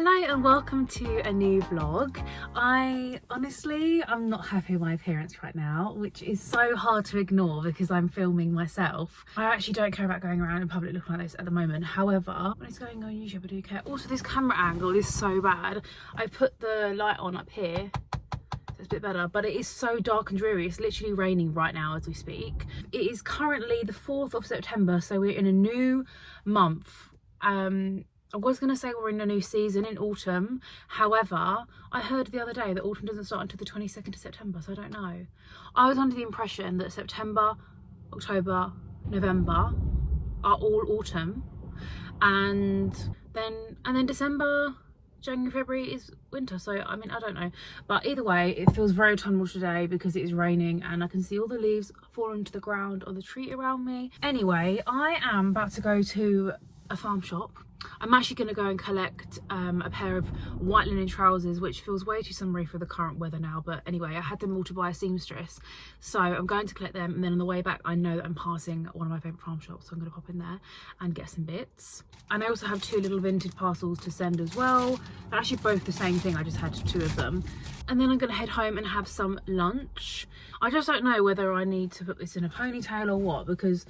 Hello and welcome to a new vlog. I'm not happy with my appearance right now, which is so hard to ignore because I'm filming myself. I actually don't care about going around in public looking like this at the moment. However, when it's going on YouTube, I do care. Also, this camera angle is so bad. I put the light on up here. It's a bit better, but it is so dark and dreary. It's literally raining right now as we speak. It is currently the 4th of September, so we're in a new month. I was going to say we're in a new season in autumn. However, I heard the other day that autumn doesn't start until the 22nd of September, so I don't know. I was under the impression that September, October, November are all autumn, and then December, January, February is winter. So I mean, I don't know, but either way it feels very autumnal today because it is raining and I can see all the leaves falling to the ground on the tree around me. Anyway, I am about to go to a farm shop. I'm actually going to go and collect a pair of white linen trousers, which feels way too summery for the current weather now, but anyway, I had them all to buy a seamstress, so I'm going to collect them, and then on the way back I know that I'm passing one of my favourite farm shops, so I'm going to pop in there and get some bits. And I also have 2 little Vinted parcels to send as well. They're actually both the same thing, I just had 2 of them. And then I'm going to head home and have some lunch. I just don't know whether I need to put this in a ponytail or what, because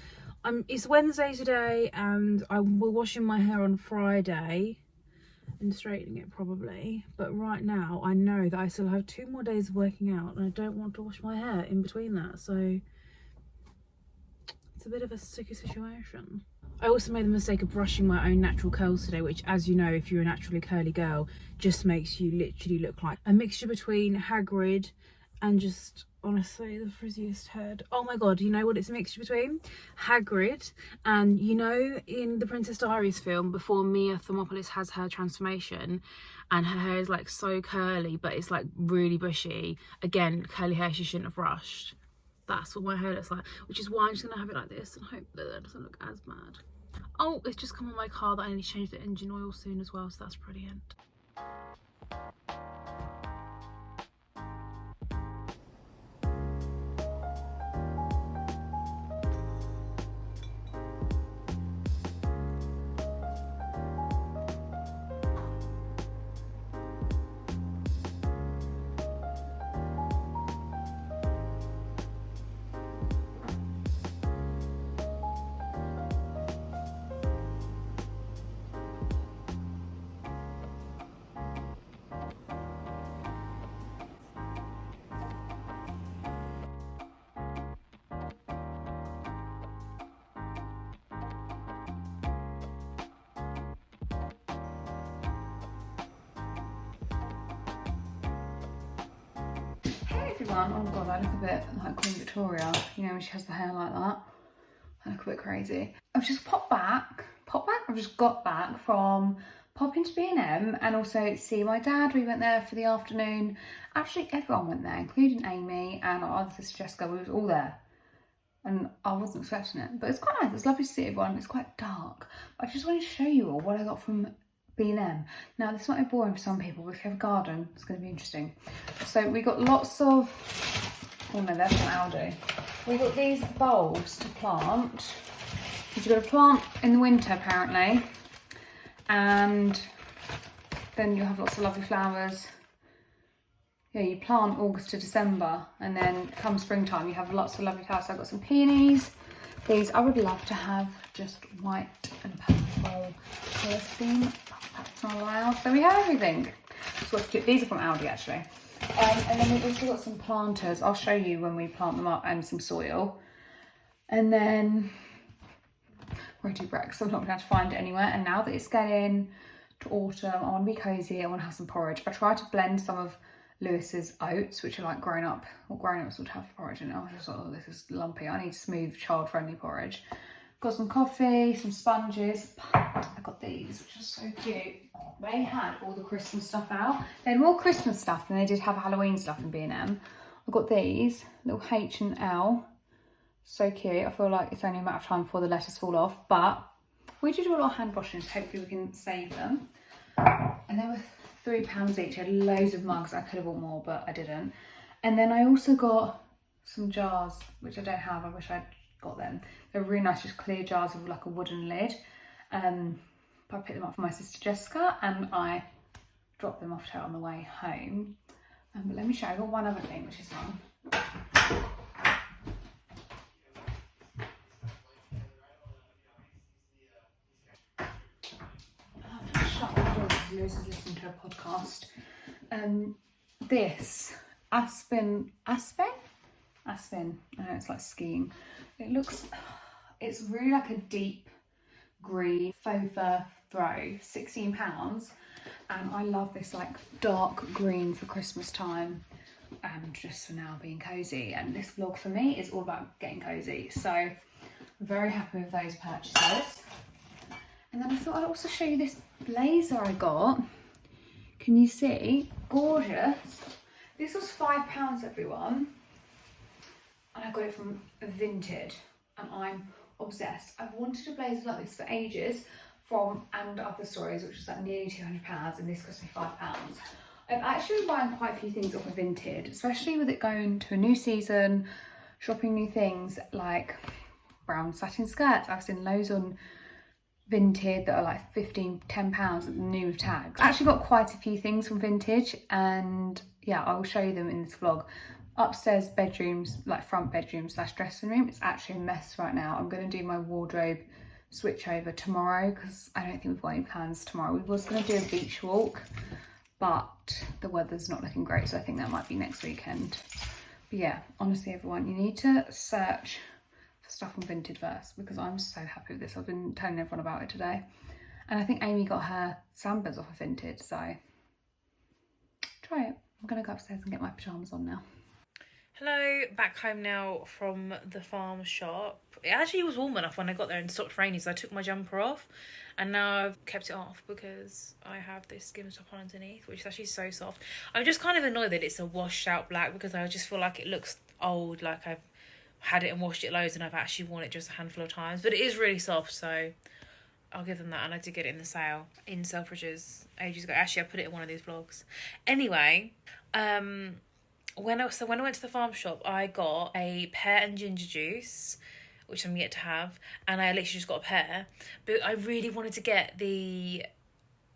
it's Wednesday today and I will washing my hair on Friday and straightening it probably, but right now I know that I still have 2 more days of working out and I don't want to wash my hair in between that, so it's a bit of a sticky situation. I also made the mistake of brushing my own natural curls today, which, as you know, if you're a naturally curly girl, just makes you literally look like a mixture between Hagrid and just, honestly, the frizziest head. Oh my god, you know what it's a mixture between? Hagrid and, you know, in the Princess Diaries film, before Mia Thermopolis has her transformation and her hair is like so curly but it's like really bushy, again, curly hair she shouldn't have brushed. That's what my hair looks like, which is why I'm just gonna have it like this and hope that it doesn't look as bad. Oh, it's just come on my car that I need to change the engine oil soon as well, so that's brilliant. Everyone. Oh god, I look a bit like Queen Victoria, you know, when she has the hair like that. I look a bit crazy. I've just I've just got back from popping to B&M and also see my dad. We went there for the afternoon. Actually, everyone went there, including Amy and our other sister Jessica. We was all there. And I wasn't expecting it, but it's quite nice. It's lovely to see everyone. It's quite dark. I just wanted to show you all what I got from B&M. Now, this might be boring for some people, but if you have a garden, it's going to be interesting. So we got lots of, oh no, they're from Aldi. We got these bulbs to plant. You've got to plant in the winter apparently, and then you'll have lots of lovely flowers. Yeah, you plant August to December, and then come springtime you have lots of lovely flowers. So I've got some peonies. These I would love to have just white and purple colour scheme. That's not allowed. So we have everything. So these are from Aldi actually. And then we've also got some planters. I'll show you when we plant them up, and some soil. And then roti breaks. So I'm not going to have to find it anywhere. And now that it's getting to autumn, I want to be cosy. I want to have some porridge. I tried to blend some of Lewis's oats, which are like grown-ups would have porridge in it. I was just like, oh, this is lumpy. I need smooth, child-friendly porridge. Got some coffee, some sponges. I got these, which are so cute. They had all the Christmas stuff out. They had more Christmas stuff than they did have Halloween stuff in B&M. I got these, little H and L. So cute. I feel like it's only a matter of time before the letters fall off, but we did do a lot of hand washing, so hopefully we can save them. And they were £3 each. I had loads of mugs. I could have bought more, but I didn't. And then I also got some jars, which I don't have. I wish I'd got them. They're really nice, just clear jars with like a wooden lid. But I picked them up for my sister Jessica, and I drop them off to her on the way home. But let me show you, I've got one other thing which is fun. Shut the door because Lewis is listening to a podcast. This Aspen, I know it's like skiing. It's really like a deep green faux fur throw, £16. And I love this like dark green for Christmas time and just for now being cozy. And this vlog for me is all about getting cozy. So I'm very happy with those purchases. And then I thought I'd also show you this blazer I got. Can you see? Gorgeous. This was £5, everyone. And I got it from Vinted. And I'm obsessed. I've wanted a blazer like this for ages from And Other Stories, which was like nearly £200, and this cost me £5. I've actually been buying quite a few things off of Vinted, especially with it going to a new season, shopping new things like brown satin skirts. I've seen loads on Vinted that are like £10 new with tags. I actually got quite a few things from Vintage, and yeah, I will show you them in this vlog. Upstairs bedrooms, like front bedroom / dressing room, it's actually a mess right now. I'm going to do my wardrobe switch over tomorrow because I don't think we've got any plans tomorrow. We was going to do a beach walk, but the weather's not looking great, so I think that might be next weekend. But yeah, honestly everyone, you need to search for stuff on Vinted first because I'm so happy with this. I've been telling everyone about it today. And I think Amy got her Sambas off of Vinted, so try it. I'm going to go upstairs and get my pyjamas on now. Hello, back home now from the farm shop. It actually was warm enough when I got there and stopped raining, so I took my jumper off and now I've kept it off because I have this skim top on underneath, which is actually so soft. I'm just kind of annoyed that it's a washed out black because I just feel like it looks old, like I've had it and washed it loads and I've actually worn it just a handful of times, but it is really soft, so I'll give them that. And I did get it in the sale in Selfridges ages ago. Actually, I put it in one of these vlogs. Anyway, when I went to the farm shop, I got a pear and ginger juice, which I'm yet to have, and I literally just got a pear. But I really wanted to get I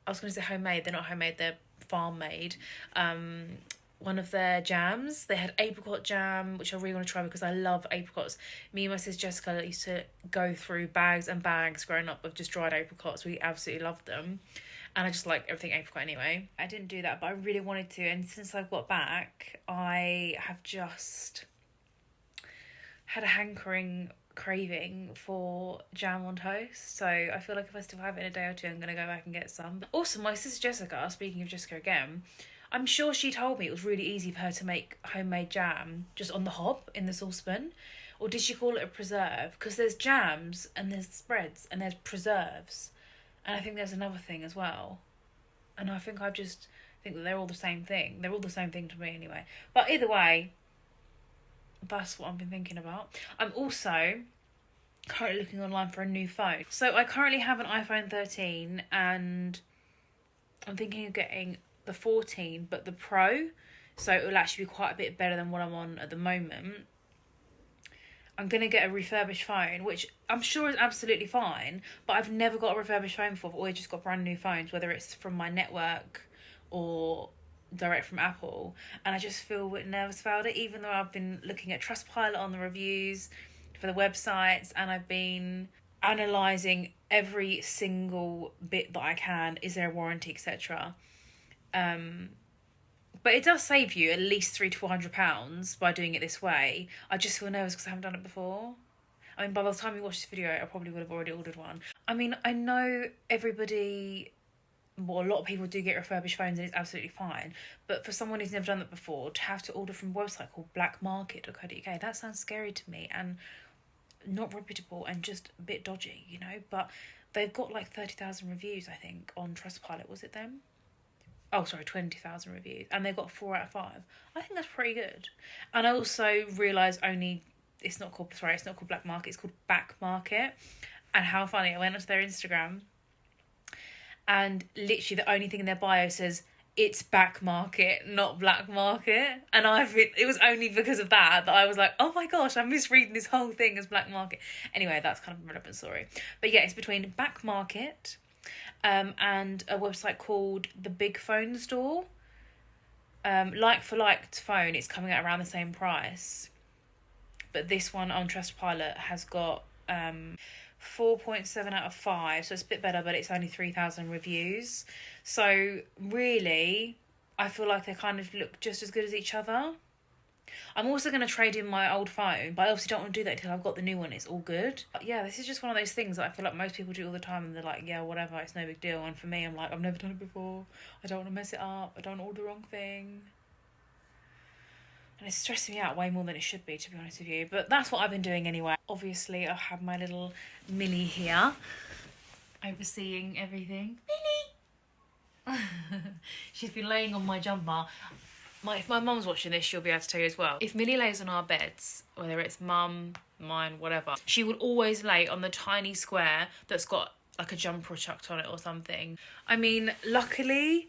was going to say homemade. They're not homemade, they're farm made. One of their jams. They had apricot jam, which I really want to try because I love apricots. Me and my sister Jessica used to go through bags and bags growing up of just dried apricots. We absolutely loved them. And I just like everything apricot anyway. I didn't do that, but I really wanted to. And since I've got back, I have just had a hankering craving for jam on toast. So I feel like if I still have it in a day or two, I'm going to go back and get some. Also, my sister Jessica, speaking of Jessica again, I'm sure she told me it was really easy for her to make homemade jam just on the hob in the saucepan. Or did she call it a preserve? Because there's jams and there's spreads and there's preserves. And I think there's another thing as well. And I think that they're all the same thing. They're all the same thing to me anyway. But either way, that's what I've been thinking about. I'm also currently looking online for a new phone. So I currently have an iPhone 13 and I'm thinking of getting the 14, but the Pro. So it will actually be quite a bit better than what I'm on at the moment. I'm going to get a refurbished phone, which I'm sure is absolutely fine, but I've never got a refurbished phone before. I've always just got brand new phones, whether it's from my network or direct from Apple. And I just feel a bit nervous about it, even though I've been looking at Trustpilot on the reviews for the websites and I've been analysing every single bit that I can. Is there a warranty, etc. But it does save you at least £300 to £400 by doing it this way. I just feel nervous because I haven't done it before. I mean, by the time you watch this video, I probably would have already ordered one. I mean, I know a lot of people do get refurbished phones and it's absolutely fine. But for someone who's never done that before, to have to order from a website called blackmarket.co.uk, that sounds scary to me and not reputable and just a bit dodgy, you know? But they've got like 30,000 reviews, I think, on Trustpilot. Was it them? Oh, sorry, 20,000 reviews. And they got 4 out of 5. I think that's pretty good. And I also realised it's not called Black Market, it's called Back Market. And how funny, I went onto their Instagram and literally the only thing in their bio says, it's Back Market, not Black Market. And it was only because of that I was like, oh my gosh, I'm misreading this whole thing as Black Market. Anyway, that's kind of a relevant story. But yeah, it's between Back Market and a website called the Big Phone Store. Like for like phone, it's coming out around the same price. But this one on Trustpilot has got 4.7 out of 5, so it's a bit better, but it's only 3,000 reviews. So really, I feel like they kind of look just as good as each other. I'm also going to trade in my old phone, but I obviously don't want to do that until I've got the new one. It's all good. But yeah, this is just one of those things that I feel like most people do all the time, and they're like, yeah, whatever, it's no big deal. And for me, I'm like, I've never done it before. I don't want to mess it up. I don't want to order the wrong thing. And it's stressing me out way more than it should be, to be honest with you. But that's what I've been doing anyway. Obviously, I have my little Millie here, overseeing everything. Millie! She's been laying on my jumper. If my mum's watching this, she'll be able to tell you as well. If Millie lays on our beds, whether it's mum, mine, whatever, she would always lay on the tiny square that's got like a jumper chucked on it or something. I mean, luckily,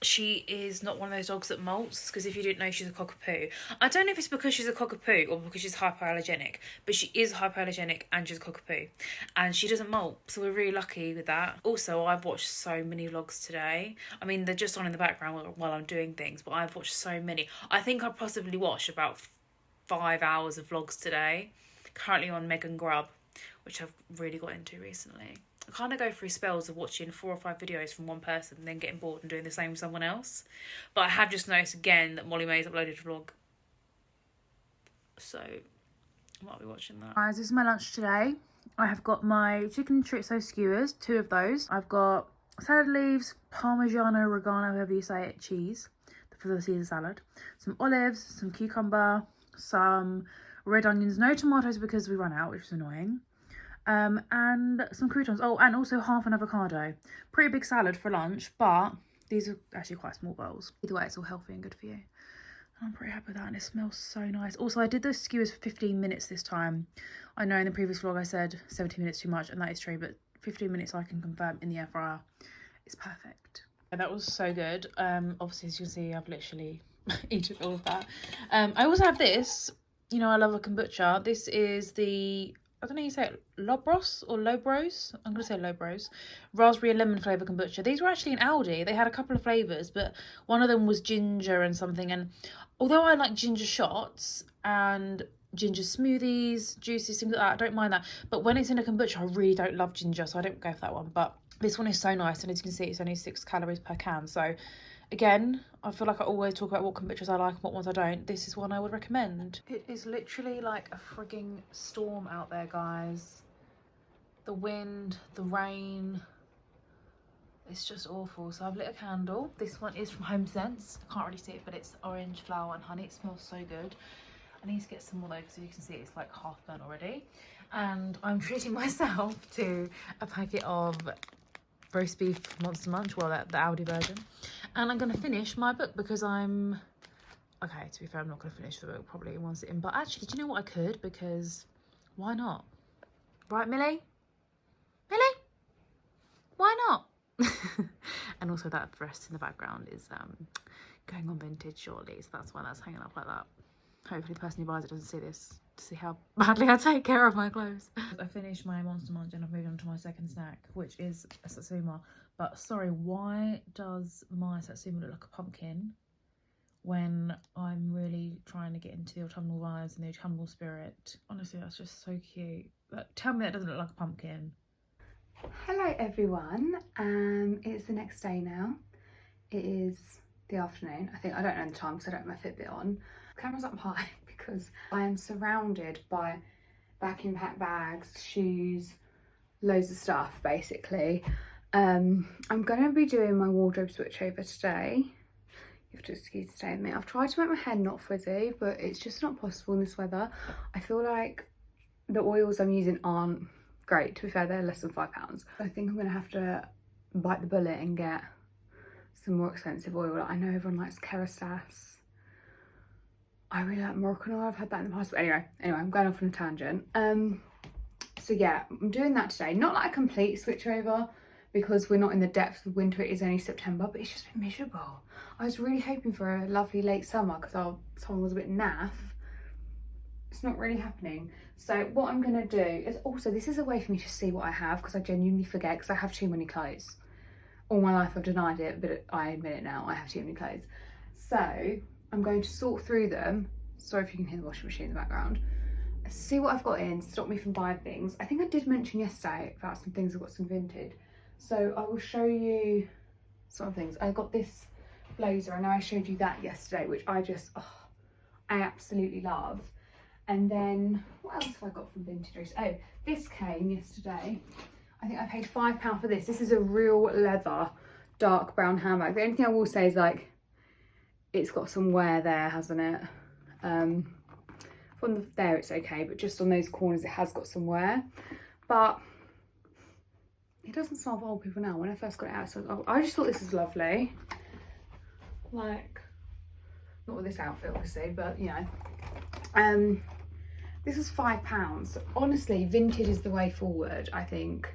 she is not one of those dogs that molts, because if you didn't know, she's a cockapoo. I don't know if it's because she's a cockapoo or because she's hypoallergenic, but she is hypoallergenic and she's a cockapoo, and she doesn't molt, so we're really lucky with that. Also, I've watched so many vlogs today. I mean, they're just on in the background while I'm doing things, but I've watched so many. I think I possibly watched about 5 hours of vlogs today. Currently on Megan Grub, which I've really got into recently. I kind of go through spells of watching 4 or 5 videos from one person and then getting bored and doing the same with someone else. But I have just noticed again that Molly May's uploaded a vlog, so I might be watching that. Guys, this is my lunch today. I have got my chicken chorizo skewers, 2 of those. I've got salad leaves, Parmigiano Reggiano, however you say it, cheese for the Caesar salad, some olives, some cucumber, some red onions, no tomatoes because we run out, which is annoying. And some croutons. Oh, and also half an avocado. Pretty big salad for lunch, but these are actually quite small bowls. Either way, it's all healthy and good for you. I'm pretty happy with that, and it smells so nice. Also, I did those skewers for 15 minutes this time. I know in the previous vlog I said 17 minutes too much, and that is true, but 15 minutes I can confirm in the air fryer is perfect. That was so good. Obviously, as you can see, I've literally eaten all of that. I also have this. You know, I love a kombucha. This is the, I don't know how you say it, Lobros or Lobros? I'm going to say Lobros. Raspberry and lemon flavour kombucha. These were actually in Aldi. They had a couple of flavours, but one of them was ginger and something. And although I like ginger shots and ginger smoothies, juices, things like that, I don't mind that. But when it's in a kombucha, I really don't love ginger, so I don't go for that one. But this one is so nice, and as you can see, it's only 6 calories per can. So again, I feel like I always talk about what kombuchas I like and what ones I don't. This is one I would recommend. It is literally like a frigging storm out there, guys. The wind, the rain, it's just awful. So I've lit a candle. This one is from Home Sense. I can't really see it, but it's orange flower and honey. It smells so good. I need to get some more though, because you can see it's like half burnt already. And I'm treating myself to a packet of roast beef Monster Munch, well, the Aldi version. And I'm going to finish my book because I'm... Okay, to be fair, I'm not going to finish the book probably in one sitting. But actually, do you know what I could? Because why not? Right, Millie? Millie? Why not? And also that dress in the background is going on Vinted shortly. So that's why that's hanging up like that. Hopefully the person who buys it doesn't see this to see how badly I take care of my clothes. I finished my Monster Munch and I've moved on to my second snack, which is a Satsuma. But sorry, why does my Satsuma look like a pumpkin when I'm really trying to get into the autumnal vibes and the autumnal spirit? Honestly, that's just so cute. But tell me that doesn't look like a pumpkin. Hello everyone, it's the next day now. It is the afternoon. I don't know the time because I don't have my Fitbit on. The camera's up high because I am surrounded by vacuum packed bags, shoes, loads of stuff basically. I'm going to be doing my wardrobe switchover today. You have to excuse to stay with me. I've tried to make my hair not frizzy, but it's just not possible in this weather. I feel like the oils I'm using aren't great. To be fair, they're less than £5. I think I'm going to have to bite the bullet and get some more expensive oil. I know everyone likes Kerastase. I really like Moroccan oil. I've had that in the past. But anyway, I'm going off on a tangent. So yeah, I'm doing that today. Not like a complete switch over because we're not in the depths of winter. It is only September, but it's just been miserable. I was really hoping for a lovely late summer because our summer was a bit naff. it's not really happening. So what I'm gonna do is, also this is a way for me to see what I have, because I genuinely forget, because I have too many clothes. All my life I've denied it, but I admit it now, I have too many clothes. So I'm going to sort through them. Sorry if you can hear the washing machine in the background. See what I've got in, stop me from buying things. I think I did mention yesterday about some things I've got some Vinted. So I will show you some things. I got this blazer, I know I showed you that yesterday, which I just, I absolutely love. And then, what else have I got from Vinted? Oh, this came yesterday. I think I paid £5 for this. This is a real leather, dark brown handbag. The only thing I will say is, like, it's got some wear there, hasn't it? From there it's okay, but just on those corners it has got some wear. But it doesn't smell of old people now. When I first got it out, so I just thought this was lovely. Like, not with this outfit obviously, but you know. This was £5. Honestly, Vinted is the way forward, I think.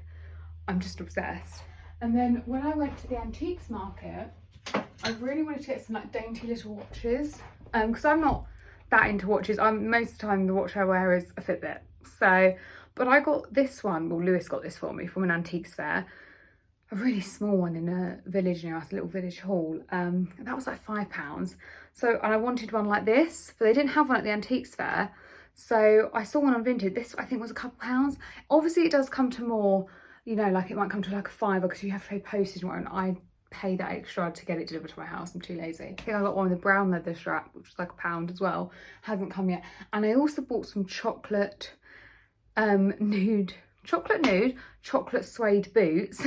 I'm just obsessed. And then when I went to the antiques market, I really wanted to get some like dainty little watches. Because I'm not that into watches. Most of the time the watch I wear is a Fitbit. So, but I got this one, well Lewis got this for me from an antiques fair. A really small one in a village near us, a little village hall. And that was like £5. So, and I wanted one like this, but they didn't have one at the antiques fair. So I saw one on Vinted. This I think was a couple pounds. Obviously it does come to more, you know, like it might come to like a £5 because you have to pay postage and whatnot. I pay that extra to get it delivered to my house. I'm too lazy. I think I got one with a brown leather strap, which was like £1 as well. Hasn't come yet. And I also bought some chocolate nude suede boots.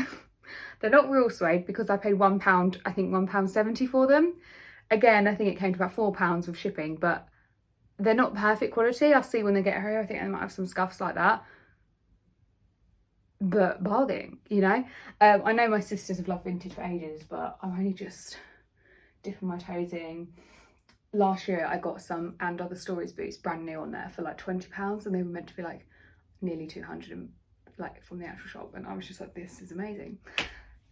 They're not real suede because I paid £1, I think £1.70 for them. Again, I think it came to about £4 with shipping, but they're not perfect quality. I'll see when they get here. I think they might have some scuffs like that. But bargain, you know. I know my sisters have loved Vinted for ages, but I'm only just dipping my toes in. Last year I got some And Other Stories boots brand new on there for like £20, and they were meant to be like nearly 200 like from the actual shop, and I was just like, this is amazing.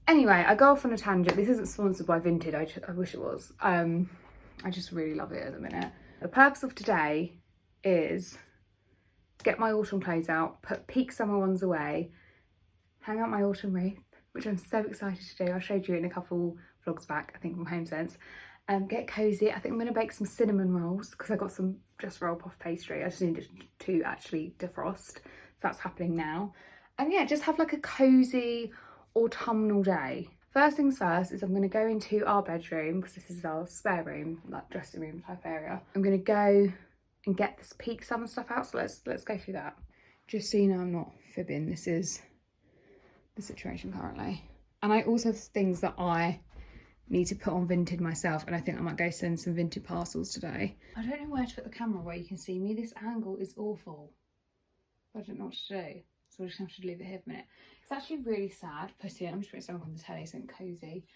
Anyway, I go off on a tangent. This isn't sponsored by Vinted. I wish it was. I just really love it at the minute. The purpose of today is get my autumn clothes out, put peak summer ones away, hang out my autumn wreath, which I'm so excited to do. I showed you in a couple vlogs back, I think from HomeSense. Get cozy. I think I'm going to bake some cinnamon rolls because I got some just roll puff pastry. I just needed to actually defrost. So that's happening now. And yeah, just have like a cozy autumnal day. First things first is I'm going to go into our bedroom, because this is our spare room, like dressing room type area. I'm going to go and get this peak summer stuff out, so let's go through that. Just so you know, I'm not fibbing. This is the situation currently. And I also have things that I need to put on Vinted myself, and I think I might go send some Vinted parcels today. I don't know where to put the camera where you can see me. This angle is awful. I don't know what to do, so we're just going to have to leave it here for a minute. It's actually really sad putting, I'm just putting something on the telly, something cozy.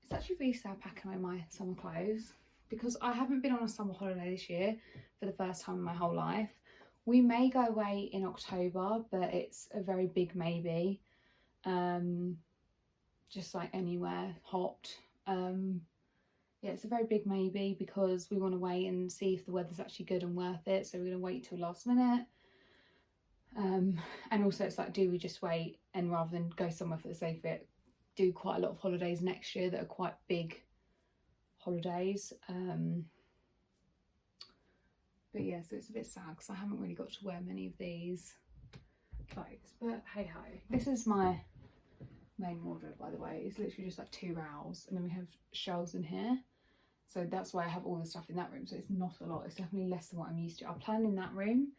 It's actually really sad packing away my summer clothes, because I haven't been on a summer holiday this year for the first time in my whole life. We may go away in October, but it's a very big maybe. Just like anywhere hot. Yeah, it's a very big maybe, because we want to wait and see if the weather's actually good and worth it. So we're going to wait till last minute. And also it's like, do we just wait and rather than go somewhere for the sake of it, do quite a lot of holidays next year that are quite big holidays. But yeah, so it's a bit sad because I haven't really got to wear many of these clothes, but hey ho. This is my main wardrobe, by the way. It's literally just like 2 rails, and then we have shelves in here, so that's why I have all the stuff in that room. So it's not a lot, it's definitely less than what I'm used to. Our plan in that room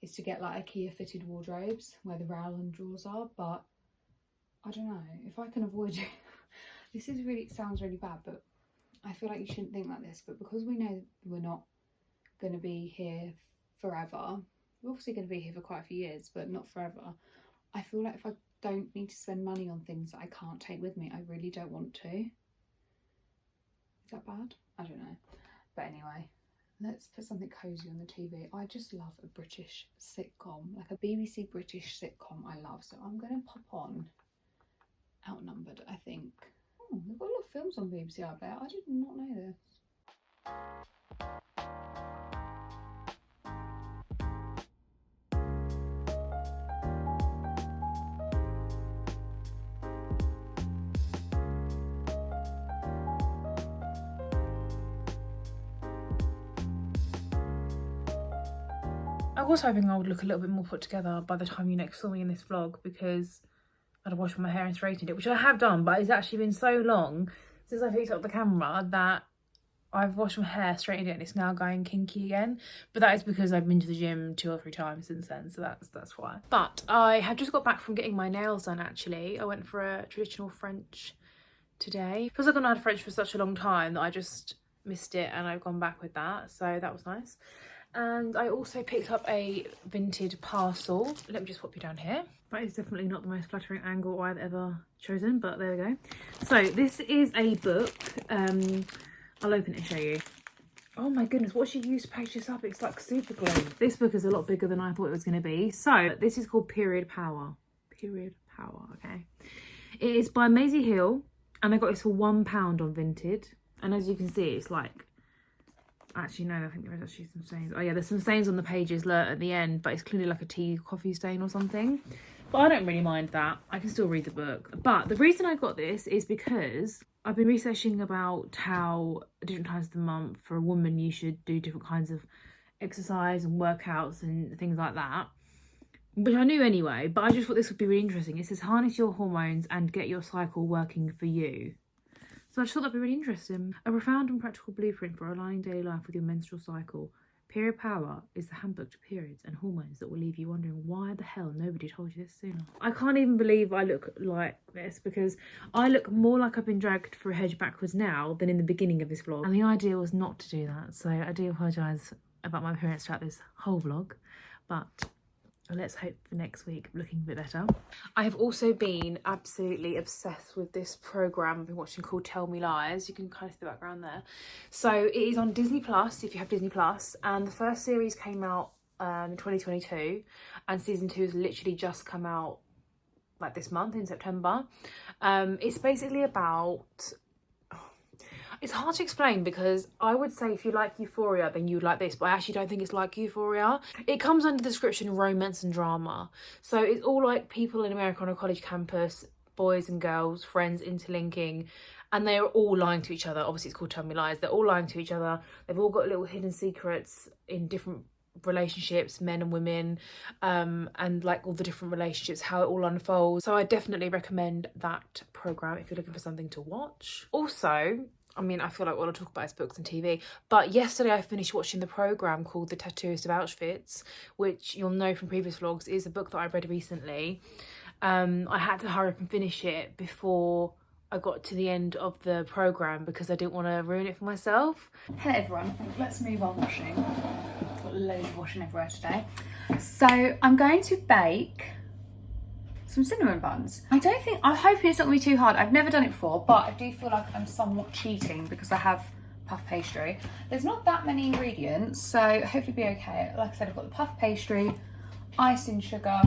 is to get like IKEA fitted wardrobes where the rail and drawers are, but I don't know if I can avoid it. This is really, sounds really bad, but I feel like you shouldn't think like this, but because we know we're not going to be here forever, we're obviously going to be here for quite a few years, but not forever. I feel like if I don't need to spend money on things that I can't take with me, I really don't want to. Is that bad? I don't know. But anyway, let's put something cozy on the TV. I just love a British sitcom, like a BBC British sitcom I love. So I'm going to pop on Outnumbered, I think. Oh, they've got a lot of films on BBC iPlayer. I did not know this. I was hoping I would look a little bit more put together by the time you next saw me in this vlog, because I'd have washed my hair and straightened it, which I have done, but it's actually been so long since I picked up the camera that I've washed my hair, straightened it, and it's now going kinky again. But that is because I've been to the gym 2 or 3 times since then, so that's why. But I have just got back from getting my nails done, actually. I went for a traditional French today. Because I've not had French for such a long time that I just missed it, and I've gone back with that, so that was nice. And I also picked up a Vinted parcel. Let me just pop you down here. That is definitely not the most flattering angle I've ever chosen, but there we go. So this is a book. I'll open it and show you. Oh my goodness, what she used to page this up, it's like super glue. This book is a lot bigger than I thought it was going to be. So this is called Period Power. Period Power, okay. It is by Maisie Hill, and I got this for £1 on Vinted. And as you can see, it's like, actually no, I think there is actually some stains. Oh yeah, there's some stains on the pages at the end, but it's clearly like a tea coffee stain or something. But I don't really mind that. I can still read the book. But the reason I got this is because I've been researching about how at different times of the month for a woman you should do different kinds of exercise and workouts and things like that, which I knew anyway, but I just thought this would be really interesting. It says harness your hormones and get your cycle working for you. So I just thought that'd be really interesting. A profound and practical blueprint for aligning daily life with your menstrual cycle. Period Power is the handbook to periods and hormones that will leave you wondering why the hell nobody told you this sooner. I can't even believe I look like this, because I look more like I've been dragged through a hedge backwards now than in the beginning of this vlog. And the idea was not to do that. So I do apologise about my appearance throughout this whole vlog. But let's hope for next week looking a bit better. I have also been absolutely obsessed with this programme I've been watching called Tell Me Lies. You can kind of see the background there. So it is on Disney Plus, if you have Disney Plus, and the first series came out in 2022, and season 2 has literally just come out like this month in September. It's basically about, it's hard to explain, because I would say if you like Euphoria, then you'd like this, but I actually don't think it's like Euphoria. It comes under the description romance and drama. So it's all like people in America on a college campus, boys and girls, friends interlinking, and they're all lying to each other. Obviously it's called Tell Me Lies. They're all lying to each other. They've all got little hidden secrets in different relationships, men and women, and like all the different relationships, how it all unfolds. So I definitely recommend that programme if you're looking for something to watch. Also, I mean, I feel like all I talk about is books and TV, but yesterday I finished watching the programme called The Tattooist of Auschwitz, which you'll know from previous vlogs is a book that I read recently. I had to hurry up and finish it before I got to the end of the programme because I didn't want to ruin it for myself. Hello everyone, let's move on washing. Got loads of washing everywhere today. So I'm going to bake some cinnamon buns. I'm hoping it's not going to be too hard. I've never done it before, but I do feel like I'm somewhat cheating because I have puff pastry. There's not that many ingredients, so hopefully it'll be okay. Like I said, I've got the puff pastry, icing sugar.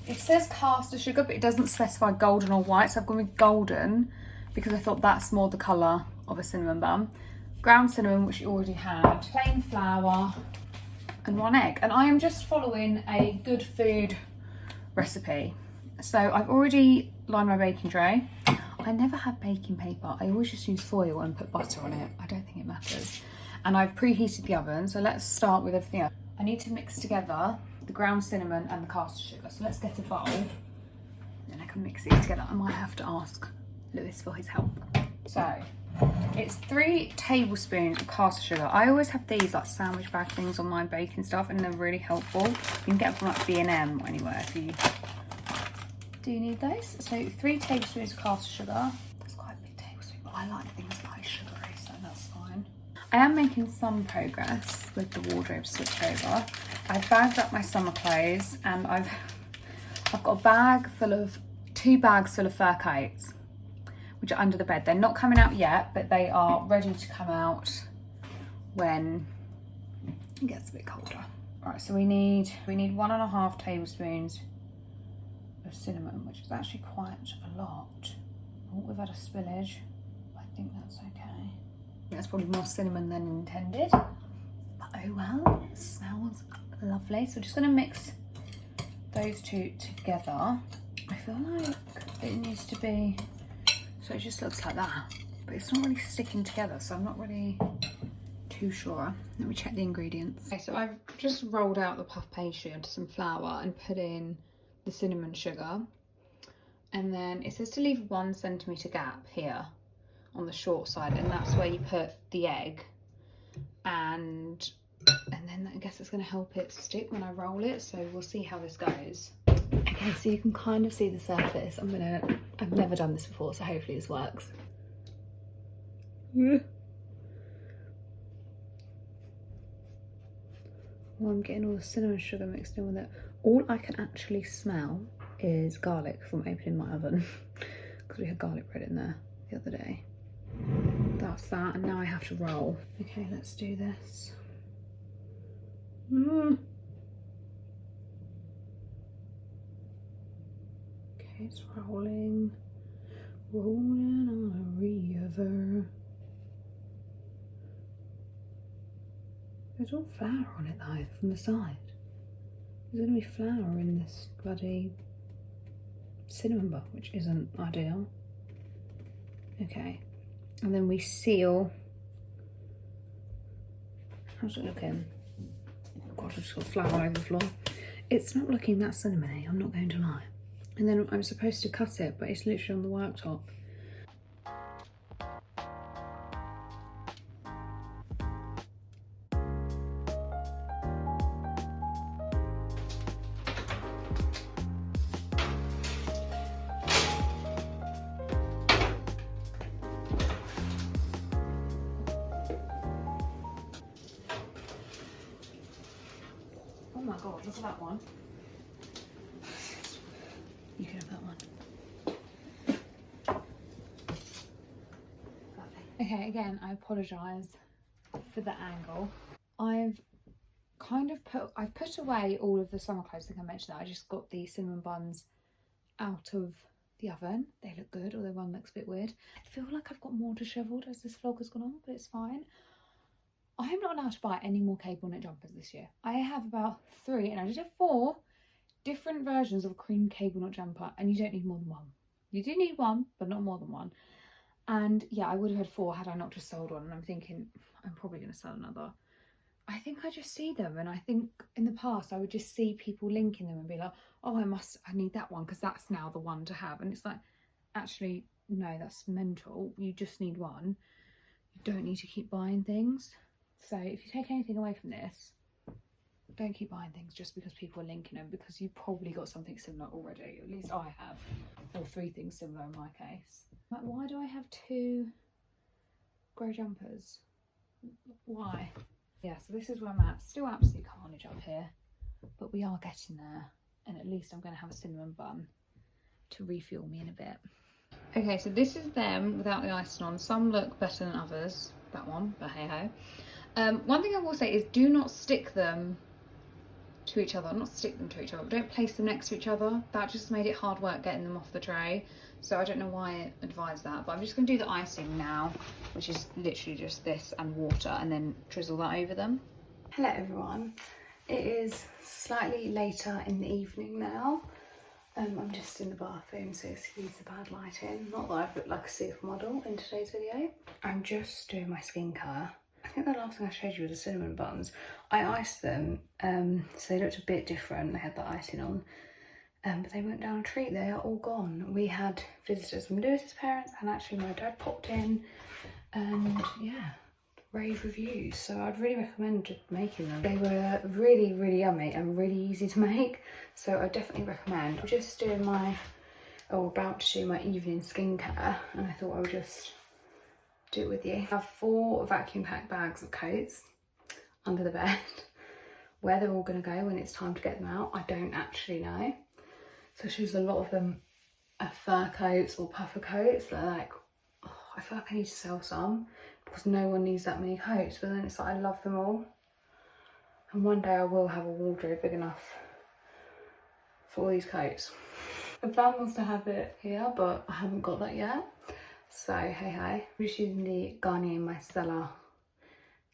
It says caster sugar, but it doesn't specify golden or white, so I've gone with golden because I thought that's more the colour of a cinnamon bun. Ground cinnamon, which you already had, plain flour, and 1 egg. And I am just following a good food recipe. So I've already lined my baking tray. I never have baking paper. I always just use foil and put butter on it. I don't think it matters. And I've preheated the oven, so let's start with everything else. I need to mix together the ground cinnamon and the caster sugar. So let's get a bowl, then I can mix these together. I might have to ask Lewis for his help. So it's 3 tablespoons of caster sugar. I always have these like sandwich bag things on my baking stuff, and they're really helpful. You can get them from like B&M or anywhere if you do need those. So 3 tablespoons of caster sugar. That's quite a big tablespoon, but I like things light sugary, so that's fine. I am making some progress with the wardrobe switch over. I've bagged up my summer clothes, and I've got a bag full of 2 bags full of fur coats, which are under the bed. They're not coming out yet, but they are ready to come out when it gets a bit colder. Right, so we need 1.5 tablespoons of cinnamon, which is actually quite a lot. Oh, we've had a spillage. I think that's okay. That's probably more cinnamon than intended, but oh well, it smells lovely. So we're just gonna mix those 2 together. I feel like it needs to be, so it just looks like that, but it's not really sticking together, so I'm not really too sure. Let me check the ingredients. Okay, so I've just rolled out the puff pastry onto some flour and put in the cinnamon sugar. And then it says to leave 1 centimetre gap here on the short side, and that's where you put the egg. And then I guess it's going to help it stick when I roll it, so we'll see how this goes. Okay, so you can kind of see the surface. I've never done this before, so hopefully this works. Well, I'm getting all the cinnamon sugar mixed in with it. All I can actually smell is garlic from opening my oven because we had garlic bread in there the other day. That's that, and now I have to roll. Okay, let's do this. Okay, it's rolling on a river. There's all flour on it though, from the side. There's gonna be flour in this bloody cinnamon bun, which isn't ideal. Okay, and then we seal. How's it looking? Oh God, I've just got flour over the floor. It's not looking that cinnamony, I'm not going to lie. And then I'm supposed to cut it, but it's literally on the worktop. Oh my God, look at that one. You can have that one. Okay, again, I apologise for the angle. I've put away all of the summer clothes. I think I mentioned that. I just got the cinnamon buns out of the oven. They look good, although one looks a bit weird. I feel like I've got more dishevelled as this vlog has gone on, but it's fine. I'm not allowed to buy any more cable knit jumpers this year. I have about 3, and I did have 4 different versions of a cream cable knit jumper, and you don't need more than 1. You do need 1, but not more than 1. And yeah, I would have had 4 had I not just sold one, and I'm thinking I'm probably going to sell another. I think I just see them, and I think in the past I would just see people linking them and be like, oh, I need that one because that's now the one to have. And it's like, actually, no, that's mental. You just need one. You don't need to keep buying things. So if you take anything away from this, don't keep buying things just because people are linking them, because you've probably got something similar already. At least I have, or 3 things similar in my case. Like, why do I have 2 grey jumpers? Why? Yeah, so this is where I'm at. Still absolute carnage up here, but we are getting there. And at least I'm going to have a cinnamon bun to refuel me in a bit. Okay, so this is them without the icing on. Some look better than others. That one, but hey ho. One thing I will say is do not stick them to each other. Not stick them to each other, but don't place them next to each other. That just made it hard work getting them off the tray. So I don't know why I advised that, but I'm just going to do the icing now, which is literally just this and water, and then drizzle that over them. Hello everyone. It is slightly later in the evening now. I'm just in the bathroom, so excuse the bad lighting. Not that I've looked like a supermodel in today's video. I'm just doing my skincare. I think the last thing I showed you was the cinnamon buns. I iced them, so they looked a bit different. They had the icing on, but they went down a treat. They are all gone. We had visitors from Lewis's parents, and actually my dad popped in, and yeah, rave reviews. So I'd really recommend just making them. They were really, really yummy and really easy to make. So I definitely recommend. I'm just doing about to do my evening skincare, and I thought I would just do it with you. I have 4 vacuum packed bags of coats under the bed. Where they're all going to go when it's time to get them out, I don't actually know. So she's a lot of them are fur coats or puffer coats. They're like, oh, I feel like I need to sell some because no one needs that many coats. But then it's like I love them all. And one day I will have a wardrobe big enough for all these coats. The plan was to have it here, but I haven't got that yet. So hey hey, I'm just using the Garnier Micellar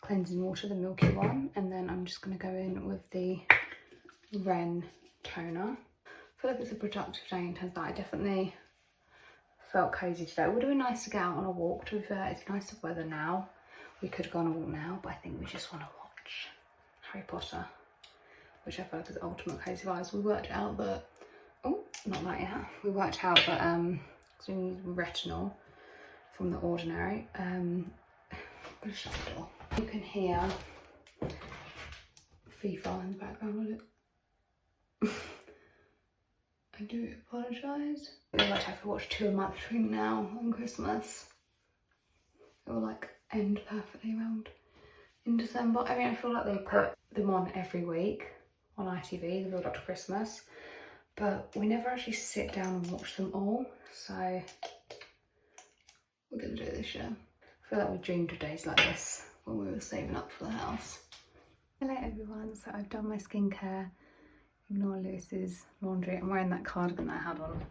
cleansing water, the milky one, and then I'm just going to go in with the Ren toner. I feel like it's a productive day in terms of that. I definitely felt cosy today. It would have been nice to get out on a walk, to be fair. It's nice weather now. We could go on a walk now, but I think we just want to watch Harry Potter, which I feel like is ultimate cozy vibes. We worked out that, oh, not that yet. We worked out that, because we need retinol from The Ordinary. I'm gonna shut the door. You can hear FIFA in the background, will it? I do apologise. I feel like if I watch 2 a month between now and Christmas, it will like end perfectly around in December. I mean, I feel like they put them on every week on ITV, the build up to Christmas, but we never actually sit down and watch them all, so we're gonna do it this year. I feel like we dreamed of days like this when we were saving up for the house. Hello everyone, so I've done my skincare. Ignore Lewis's laundry. I'm wearing that cardigan that I had on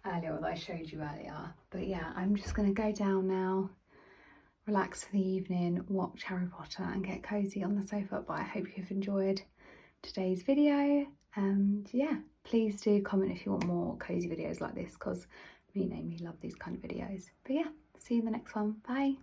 earlier, that I showed you earlier. But yeah, I'm just gonna go down now, relax for the evening, watch Harry Potter and get cozy on the sofa. But I hope you've enjoyed today's video, and yeah, please do comment if you want more cozy videos like this, because me and Amy love these kind of videos. But yeah, see you in the next one. Bye.